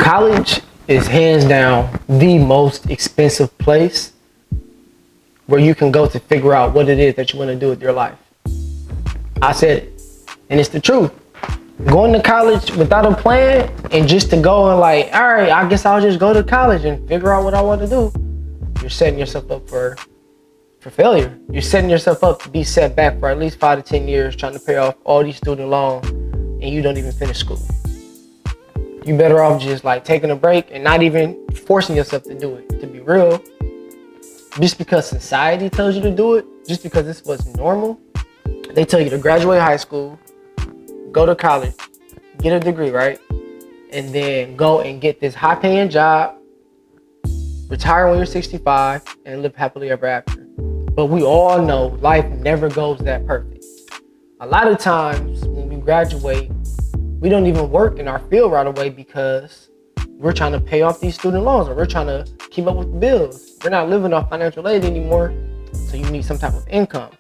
College is hands down the most expensive place where you can go to figure out what it is that you want to do with your life. I said it, and it's the truth. Going to college without a plan and just to go and like, all right, I guess I'll just go to college and figure out what I want to do. You're setting yourself up for failure. You're setting yourself up to be set back for at least 5 to 10 years trying to pay off all these student loans and you don't even finish school. You better off just like taking a break and not even forcing yourself to do it. To be real, just because society tells you to do it, just because this was normal, they tell you to graduate high school, go to college, get a degree, right? And then go and get this high paying job, retire when you're 65, and live happily ever after. But we all know life never goes that perfect. A lot of times when we graduate, we don't even work in our field right away because we're trying to pay off these student loans or we're trying to keep up with the bills. We're not living off financial aid anymore, so you need some type of income.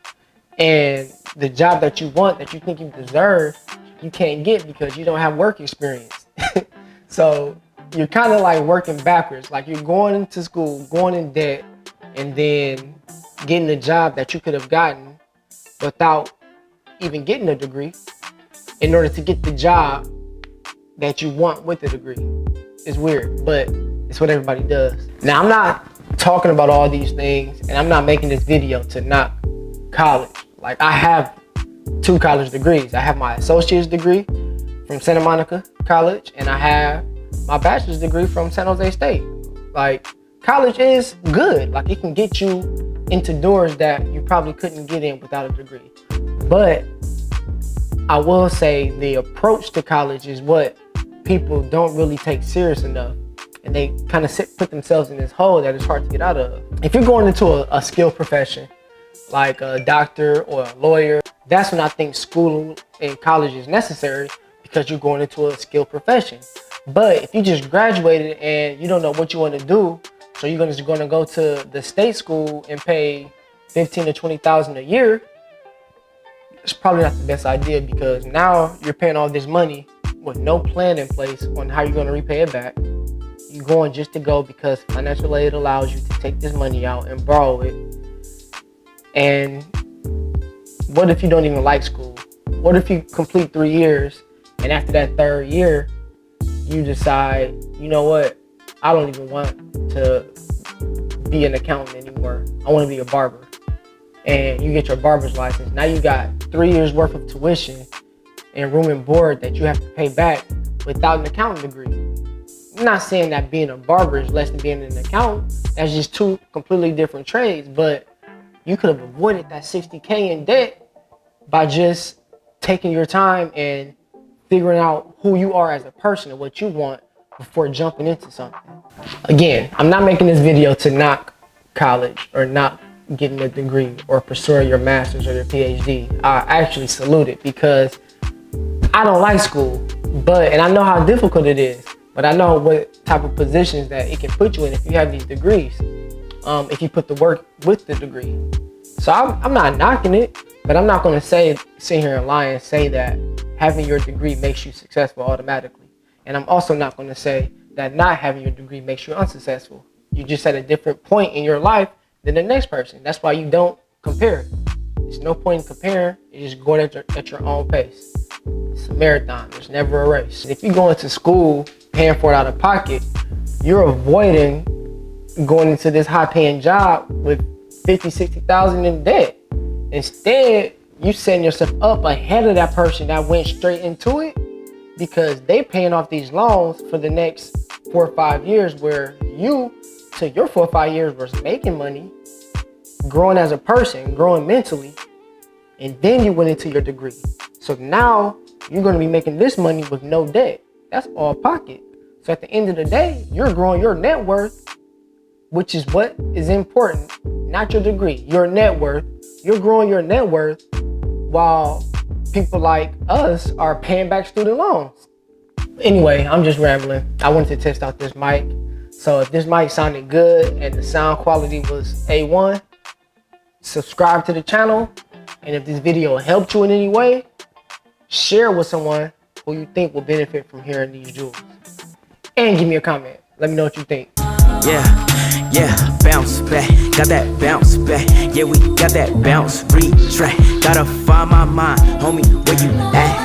And the job that you want, that you think you deserve, you can't get because you don't have work experience. So you're kind of like working backwards. Like you're going into school, going in debt, and then getting a job that you could have gotten without even getting a degree in order to get the job that you want with the degree. It's weird, but it's what everybody does. Now, I'm not talking about all these things, and I'm not making this video to knock college. Like, I have 2 college degrees. I have my associate's degree from Santa Monica College, and I have my bachelor's degree from San Jose State. Like, college is good. Like, it can get you into doors that you probably couldn't get in without a degree. But I will say the approach to college is what people don't really take serious enough. And they kind of put themselves in this hole that is hard to get out of. If you're going into a skilled profession, like a doctor or a lawyer, that's when I think school and college is necessary because you're going into a skilled profession. But if you just graduated and you don't know what you want to do, so you're just going to go to the state school and pay $15,000 to $20,000 a year, it's probably not the best idea because now you're paying all this money with no plan in place on how you're going to repay it back. You're going just to go because financial aid allows you to take this money out and borrow it. And what if you don't even like school? What if you complete 3 years and after that 3rd year, you decide, you know what? I don't even want to be an accountant anymore. I want to be a barber. And you get your barber's license. Now you got 3 years worth of tuition and room and board that you have to pay back without an accounting degree. I'm not saying that being a barber is less than being an accountant. That's just 2 completely different trades. But you could have avoided that $60K in debt by just taking your time and figuring out who you are as a person and what you want before jumping into something. Again, I'm not making this video to knock college or not getting a degree or pursuing your master's or your PhD. I actually salute it because I don't like school, and I know how difficult it is, but I know what type of positions that it can put you in if you have these degrees, if you put the work with the degree. So I'm not knocking it, but I'm not going to sit here and lie and say that having your degree makes you successful automatically. And I'm also not going to say that not having your degree makes you unsuccessful. You're just at a different point in your life than the next person. That's why you don't compare. There's no point in comparing. You just go at your own pace. It's a marathon. There's never a race. If you go into school paying for it out of pocket, you're avoiding going into this high-paying job with $50,000, $60,000 in debt. Instead, you setting yourself up ahead of that person that went straight into it because they paying off these loans for the next 4 or 5 years, where you, to your 4 or 5 years, was making money, growing as a person, growing mentally, and then you went into your degree. So now you're going to be making this money with no debt. That's all pocket. So at the end of the day, you're growing your net worth, which is what is important, not your degree, your net worth. You're growing your net worth while people like us are paying back student loans. Anyway, I'm just rambling. I wanted to test out this mic. So if this mic sounded good and the sound quality was A1, subscribe to the channel. And if this video helped you in any way, share with someone who you think will benefit from hearing these jewels. and give me a comment. Let me know what you think. Yeah, bounce back, got that bounce back. Yeah, we got that bounce, retract. Gotta find my mind, homie, where you at?